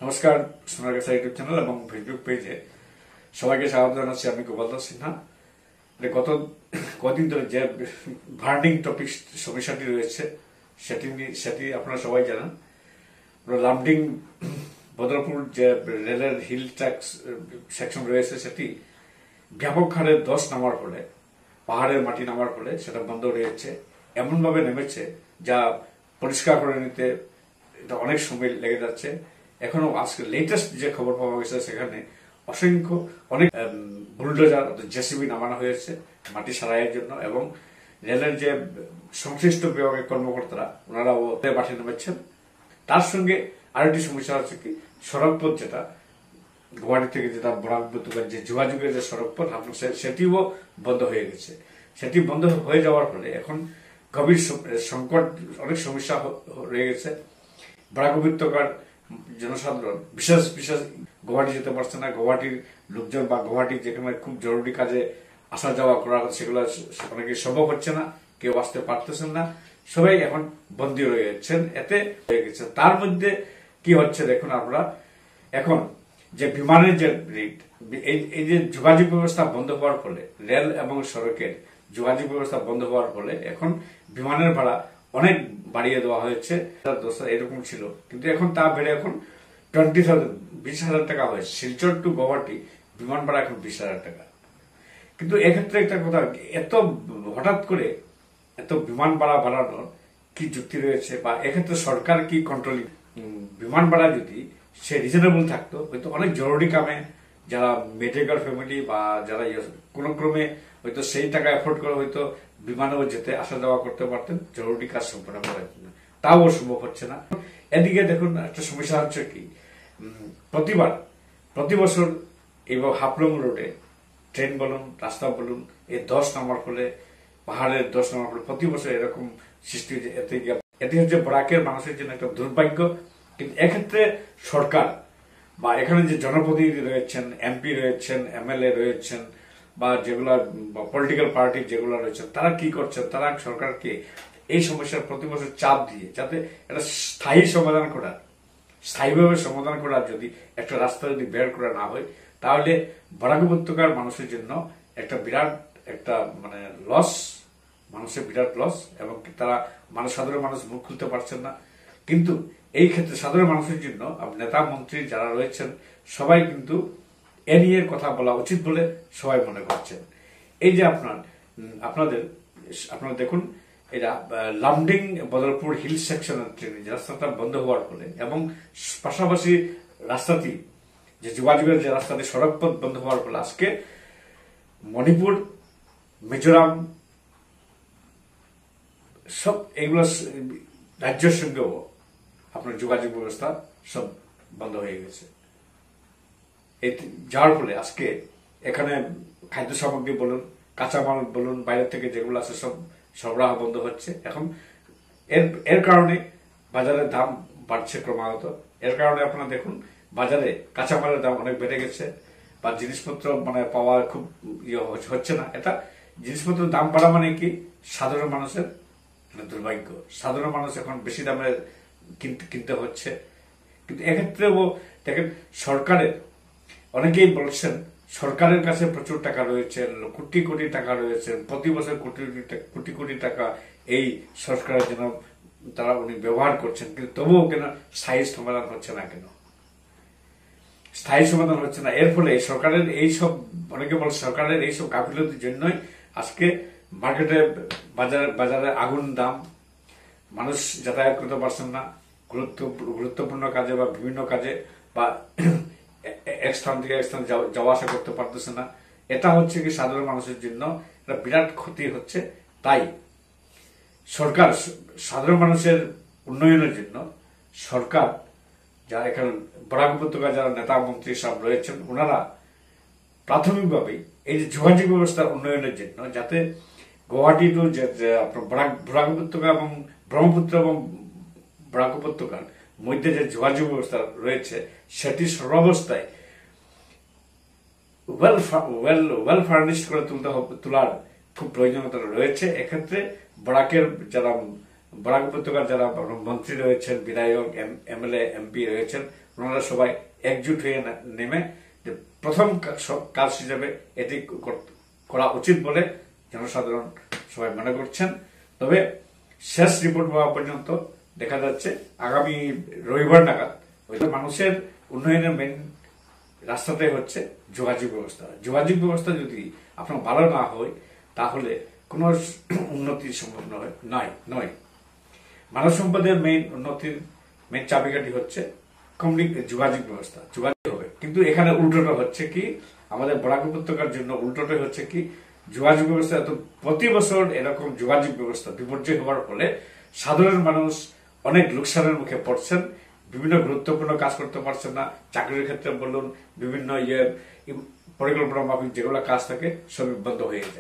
নমস্কার, সোনারগাছা YouTube channel এবং Facebook পেজে সবাইকে স্বাগত জানাচ্ছি। আমি গোপাল দাস সিনহা। গত কদিন ধরে যে ভার্নিং টপিক সমস্যাটি রয়েছে সেটি আপনারা সবাই জানেন। লামডিং বদরপুর যে রেলের হিল ট্র্যাক সেকশন রয়েছে সেটি ব্যাপক হারে ধস নামার ফলে, পাহাড়ের মাটি নামার ফলে সেটা বন্ধ রয়েছে। এমনভাবে নেমেছে যা পরিষ্কার করে নিতে এটা অনেক সময় লেগে যাচ্ছে। এখনো আজকে লেটেস্ট যে খবর পাওয়া গেছে সেখানে অনেক বুলডোজার জেসিবি নামানো হয়েছে মাটি সারাইয়ের জন্য, এবং রেলের যে সংশ্লিষ্ট বিভাগের কর্মকর্তারা ওনারাও মাটি নেমেছেন। তার সঙ্গে আরেকটি সমস্যা হচ্ছে কি, সড়কপথ যেটা গুয়াহাটি থেকে যেটা বরাকবতুকার যে যোগাযোগের যে সড়কপথ সেটিও বন্ধ হয়ে গেছে। সেটি বন্ধ হয়ে যাওয়ার ফলে এখন গভীর সংকট, অনেক সমস্যা রয়ে গেছে। বরাক উপত্যকার জনসাধারণ বিশেষ গুয়াহাটি যেতে পারছে না। গুয়াহাটির লোকজন বা গুয়াহাটি যেখানে খুব জরুরি কাজে আসা যাওয়া করা হচ্ছে সেগুলো অনেকে সম্ভব হচ্ছে না, কেউ আসতে পারতেছেন না, সবাই এখন বন্দী রয়ে যাচ্ছেন। এতে হয়ে গেছে। তার মধ্যে কি হচ্ছে দেখুন আপনারা, এখন যে বিমানের যে রেট, এই যে যোগাযোগ ব্যবস্থা বন্ধ হওয়ার ফলে, রেল এবং সড়কের যোগাযোগ ব্যবস্থা বন্ধ হওয়ার ফলে এখন বিমানের ভাড়া অনেক বাড়িয়ে দেওয়া হয়েছে। এরকম ছিল, কিন্তু এখন তা বেড়ে এখন 20,000 টাকা হয়েছে। শিলচর টু গুয়াহাটি বিমান ভাড়া এখন 20,000 টাকা। কিন্তু এক্ষেত্রে একটা কথা, এত হঠাৎ করে এত বিমান ভাড়া বাড়ানোর কি যুক্তি রয়েছে, বা এক্ষেত্রে সরকার কি কন্ট্রোলিং? বিমান ভাড়া যদি সে রিজনেবল থাকতো, হয়তো অনেক জরুরি কামে যারা মেডিকেল ফ্যামিলি বা যারা কোনো ক্রমে হয়তো সেই টাকা এফোর্ড করে হয়তো বিমানেও যেতে আসা যাওয়া করতে পারতেন জরুরি কাজ সম্পন্ন করার জন্য, তাও সম্ভব হচ্ছে না। এদিকে দেখুন একটা সমস্যা হচ্ছে কি, প্রতি বছর এই হাফলং রোডে ট্রেন বলুন, রাস্তা বলুন, এই ধস নামার ফলে, পাহাড়ের ধস নামার ফলে প্রতি বছর এরকম সৃষ্টি হয়েছে। এটি হচ্ছে বরাকের মানুষের জন্য একটা দুর্ভাগ্য। কিন্তু এক্ষেত্রে সরকার বা এখানে যে জনপ্রতিনিধি রয়েছেন, এমপি রয়েছেন, এমএলএ রয়েছেন, বা যেগুলা পলিটিক্যাল পার্টি যেগুলো রয়েছেন, তারা কি করছেন? তারা সরকারকে এই সমস্যার প্রতি বছর চাপ দিয়ে যাতে একটা স্থায়ীভাবে সমাধান করার যদি একটা রাস্তা যদি বের করা না হয়, তাহলে বরাক উপত্যকার মানুষের জন্য একটা বিরাট একটা লস, মানুষের বিরাট লস, এবং তারা সাধারণ মানুষ মুখ খুলতে পারছেন না। কিন্তু এই ক্ষেত্রে সাধারণ মানুষের জন্য নেতা মন্ত্রী যারা রয়েছেন সবাই কিন্তু এ নিয়ে কথা বলা উচিত বলে সবাই মনে করছেন। এই যে আপনারা দেখুন, এটা লামডিং বদরপুর হিল সেকশনের ট্রেনে যে রাস্তাটা বন্ধ হওয়ার ফলে, এবং পাশাপাশি রাস্তাটি যে যোগাযোগের যে রাস্তাটি সড়কপথ বন্ধ হওয়ার ফলে আজকে মণিপুর, মিজোরাম সব এগুলো রাজ্যের সঙ্গেও আপনার যোগাযোগ ব্যবস্থা সব বন্ধ হয়ে গেছে। যার ফলে আজকে এখানে খাদ্য সামগ্রী বলুন, কাঁচামাল বলুন, বাইরের থেকে যেগুলো আছে সব সরবরাহ বন্ধ হচ্ছে। এখন এর কারণে বাজারের দাম বাড়ছে ক্রমাগত। এর কারণে আপনারা দেখুন বাজারে কাঁচামালের দাম অনেক বেড়ে গেছে, বা জিনিসপত্র পাওয়া খুব হচ্ছে না। এটা জিনিসপত্রের দাম বাড়া মানে কি, সাধারণ মানুষের দুর্ভাগ্য। সাধারণ মানুষ এখন বেশি দামে কিনতে হচ্ছে। কিন্তু এক্ষেত্রেও দেখেন, সরকারের অনেকেই বলছেন সরকারের কাছে প্রচুর টাকা রয়েছে, কোটি কোটি টাকা রয়েছে, প্রতি বছর কোটি কোটি টাকা এই সরকারের জন্য উনি ব্যবহার করছেন। কিন্তু তবুও কেন স্থায়ী সমাধান হচ্ছে না? এর ফলে সরকারের এইসব, অনেকে বলে সরকারের এইসব গাফিলতির জন্যই আজকে মার্কেটে বাজারে আগুন দাম, মানুষ যাতায়াত করতে পারছেন না গুরুত্বপূর্ণ কাজে বা বিভিন্ন কাজে, বা এক স্থান থেকে এক স্থান যাওয়া আসা করতে পারতেছে না। এটা হচ্ছে কি সাধারণ মানুষের জন্য একটা বিরাট ক্ষতি হচ্ছে। তাই সরকার সাধারণ মানুষের উন্নয়নের জন্য সরকার, যারা এখানে বরাক উপত্যকা যারা নেতা মন্ত্রী সব রয়েছেন, ওনারা প্রাথমিকভাবেই এই যে যোগাযোগ ব্যবস্থার উন্নয়নের জন্য, যাতে গুয়াহাটি টু বরাক উপত্যকা এবং ব্রহ্মপুত্র এবং বরাক উপত্যকার মধ্যে যে যোগাযোগ ব্যবস্থা রয়েছে সেটি সর্বাবস্থায় ওয়েল ফার্নিশড করে তোলার খুব প্রয়োজনীয়তা রয়েছে। এক্ষেত্রে বরাক উপত্যকার যারা মন্ত্রী রয়েছেন, বিধায়ক, এমএলএ, এমপি রয়েছেন, ওনারা সবাই একজুট হয়ে নেমে যে প্রথম কাজ হিসেবে এটি করা উচিত বলে জনসাধারণ সবাই মনে করছেন। তবে শেষ রিপোর্ট পাওয়া পর্যন্ত দেখা যাচ্ছে আগামী রবিবার নাগাদ মানুষের উন্নয়নের মেন রাস্তাটাই হচ্ছে যোগাযোগ ব্যবস্থা। যোগাযোগ ব্যবস্থা যদি আপনার ভালো না হয় তাহলে কোনো উন্নতি সম্ভব নয়। মানব সম্পদের মেইন উন্নতির মেইন চাবিকাঠি হচ্ছে যোগাযোগ ব্যবস্থা। যোগাযোগ হবে, কিন্তু এখানে উল্টোটা হচ্ছে কি, আমাদের বরাক উপত্যকার জন্য উল্টোটাই হচ্ছে কি, যোগাযোগ ব্যবস্থা এত প্রতি বছর এরকম যোগাযোগ ব্যবস্থা বিপর্যয় হওয়ার ফলে সাধারণ মানুষ অনেক লোকসানের মুখে পড়ছেন, বিভিন্ন গুরুত্বপূর্ণ কাজ করতে পারছেন না। চাকরির ক্ষেত্রে বলুন, বিভিন্ন পরিকল্পনা মাফিক যেগুলো কাজ থাকে সবই বন্ধ হয়ে যায়।